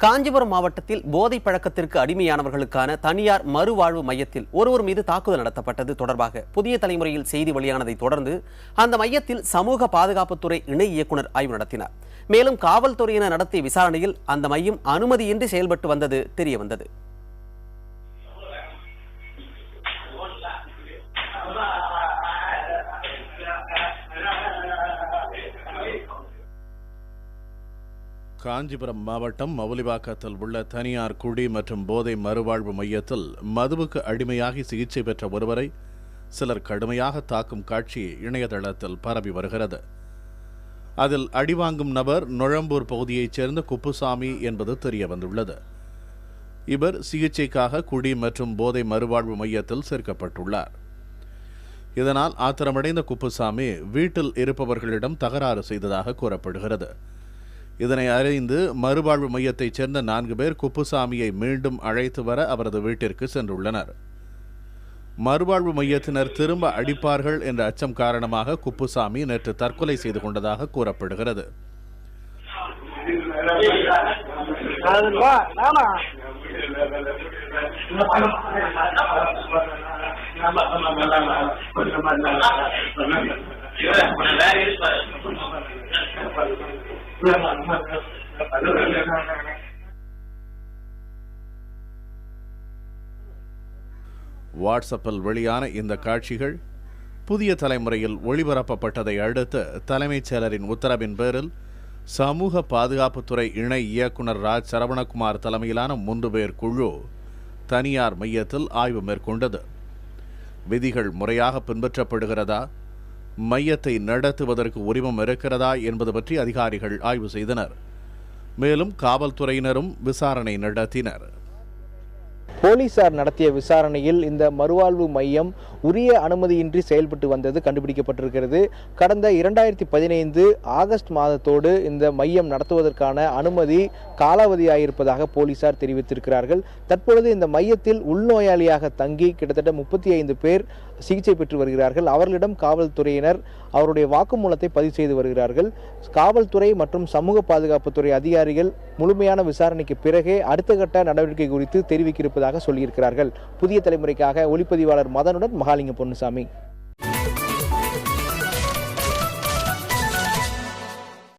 காஞ்சிபுரம் மாவட்டத்தில் போதை பழக்கத்திற்கு அடிமையானவர்களுக்கான தனியார் மறுவாழ்வு மையத்தில் ஒருவர் மீது தாக்குதல் நடத்தப்பட்டது தொடர்பாக புதிய தலைமுறையில் செய்தி வெளியானதை தொடர்ந்து அந்த மையத்தில் சமூக பாதுகாப்புத்துறை இணை இயக்குநர் ஆய்வு நடத்தினார். மேலும் காவல்துறையினர் நடத்திய விசாரணையில் அந்த மையம் அனுமதியின்றி செயல்பட்டு வந்தது தெரியவந்தது. காஞ்சிபுரம் மாவட்டம் மவுலிவாக்கத்தில் உள்ள தனியார் குடி மற்றும் போதை மறுவாழ்வு மையத்தில் மதுவுக்கு அடிமையாகி சிகிச்சை பெற்ற ஒருவரை சிலர் கடுமையாக தாக்கும் காட்சி இணையதளத்தில் பரவி வருகிறது. அதில் அடிவாங்கும் நபர் நுழம்பூர் பகுதியைச் சேர்ந்த குப்புசாமி என்பது தெரிய வந்துள்ளது. இவர் சிகிச்சைக்காக குடி மற்றும் போதை மறுவாழ்வு மையத்தில் சேர்க்கப்பட்டுள்ளார். இதனால் ஆத்திரமடைந்த குப்புசாமி வீட்டில் இருப்பவர்களிடம் தகராறு செய்ததாக கூறப்படுகிறது. இதனை அறிந்து மறுவாழ்வு மையத்தைச் சேர்ந்த 4 பேர் குப்புசாமியை மீண்டும் அழைத்து வர அவரது வீட்டிற்கு சென்றுள்ளனர். மறுவாழ்வு மையத்தினர் திரும்ப அடிப்பார்கள் என்ற அச்சம் காரணமாக குப்புசாமி நேற்று தற்கொலை செய்து கொண்டதாக கூறப்படுகிறது. வாட்ஸ்அப்பில் வெளியான இந்த காட்சிகள் புதிய தலைமுறையில் ஒளிபரப்பப்பட்டதை அடுத்து தலைமைச் செயலரின் உத்தரவின் பேரில் சமூக பாதுகாப்புத்துறை இணை இயக்குநர் ராஜ் சரவணகுமார் தலைமையிலான 3 பேர் குழு தனியார் மையத்தில் ஆய்வு மேற்கொண்டது. விதிகள் முறையாக பின்பற்றப்படுகிறதா, மையத்தை நடத்துவதற்கு உரிமம் இருக்கிறதா என்பது பற்றி அதிகாரிகள் ஆய்வு செய்தனர். மேலும் காவல்துறையினரும் விசாரணை நடத்தினர். போலீசார் நடத்திய விசாரணையில் இந்த மறுவாழ்வு மையம் உரிய அனுமதியின்றி செயல்பட்டு வந்தது கண்டுபிடிக்கப்பட்டிருக்கிறது. கடந்த 2015 ஆகஸ்ட் மாதத்தோடு இந்த மையம் நடத்துவதற்கான அனுமதி காலாவதியாயிருப்பதாக போலீசார் தெரிவித்திருக்கிறார்கள். தற்பொழுது இந்த மையத்தில் உள்நோயாளியாக தங்கி கிட்டத்தட்ட 35 பேர் சிகிச்சை பெற்று வருகிறார்கள். அவர்களிடம் காவல்துறையினர் அவருடைய வாக்குமூலத்தை பதிவு செய்து வருகிறார்கள். காவல்துறை மற்றும் சமூக பாதுகாப்புத்துறை அதிகாரிகள் முழுமையான விசாரணைக்கு பிறகே அடுத்த கட்ட நடவடிக்கை குறித்து தெரிவிக்க இருப்பதாக சொல்லியிருக்கிறார்கள். புதிய தலைமுறைக்காக ஒளிப்பதிவாளர் மதனுடன் மகாலிங்க பொன்னுசாமி.